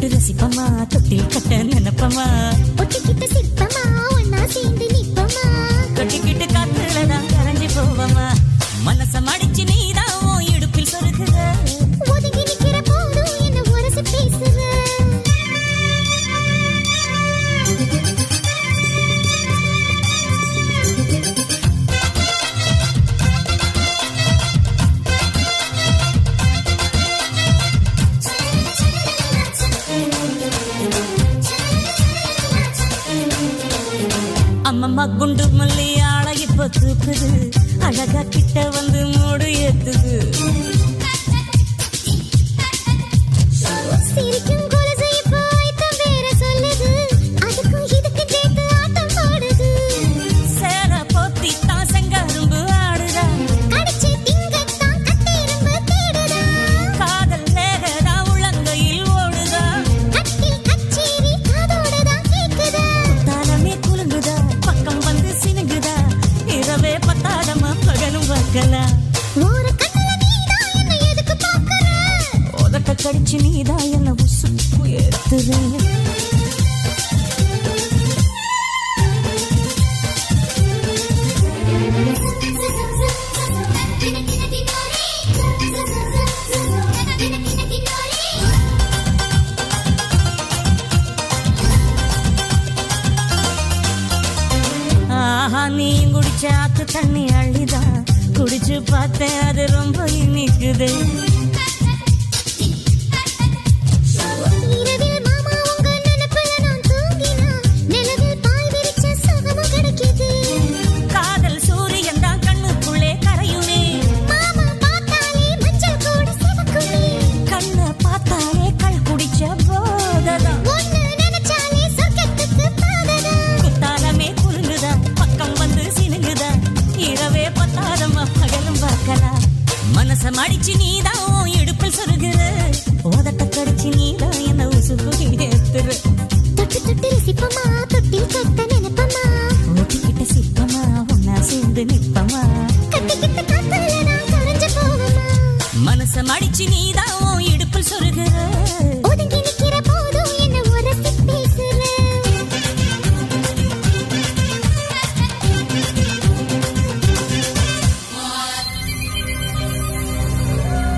தொட்டு ரசிப்பமா தொட்டில் கட்ட நினைப்பமா ஒட்டிக்கிட்ட சிற்பமா ஒன்னா சேர்ந்து நிப்பமா கட்டிக்கிட்டு காத்துலதான் கரைஞ்சி போவமா மனச மடிச்சு நீதான் உன் இடுப்பில் சொருகுற ஒதுங்கி நிக்கிற போதும் என்ன உரசி பேசுற அம்மம்மா குண்டு மல்லி ஆளை இப்ப தூக்குது அழகா கிட்ட வந்து மூடு ஏத்துது சிரிக்கும் கொலுசு இப்போ ஐட்டம் வேற சொல்லுது அதுக்கும் இதுக்கு சேர்த்து ஆட்டம் போடுது சேர போத்தி தான் செங்கரும்பு ஆடுதா கடிச்சு திங்கத்தான் கட்டெரும்பு தேடுதா காதல் வேகதா உள்ளங்கையில் ஓடுதா கட்டில் கச்சேரி காதோடதான் கேக்குதா தாளமே குலுங்குதா பக்கம் வந்து சினுங்குதா இரவே பத்தாதமா பகலும் பார்க்கலாம் ஒரு கண்ணுல நீதான் என்ன எதுக்கு பாக்குற உதட்ட கடிச்சு நீதான் என்ன உசுப்பு ஏத்துற ஆஹா நீ குடிச்ச ஆத்து தண்ணி அள்ளிதான் குடிச்சு பார்த்தேன் அது ரொம்ப இனிக்குது இரவில் மாமா உங்க நினைப்புல நான் தூங்கினா நிலவில் பாய் விரிச்ச சுகமும் கிடைக்குது காதல் சூரியன் தான் கண்ணுக்குள்ளே கரையுமே மாமா பார்த்தாலே மஞ்சள் கூட சிவக்குமே கண்ணை பார்த்தாலே கள் குடிச்ச போததான் ஒன்னு நினைச்சாலே சொர்க்கத்துக்கு பாததா குத்தாலமே குலுங்குதா பக்கம் வந்து சினுங்குதா இரவே பத்தாதமா பகலும் பார்க்கலாம் மனச மடிச்சு நீதான் உன் இடுப்பில் சொருகுற உதட்ட கடிச்சு நீதான் என்ன உசுப்பு ஏத்துற தொட்டு தொட்டு ரசிப்பமா தொட்டில் கட்ட நினைப்பமா ஓட்டிக்கிட்ட சிற்பமா ஒன்னா சேர்ந்து நிற்பமா கட்டிக்கிட்ட காத்துல நான் கரைஞ்சு போவமா மனச மடிச்சு நீதான் உன் இடுப்பில் சொருகுற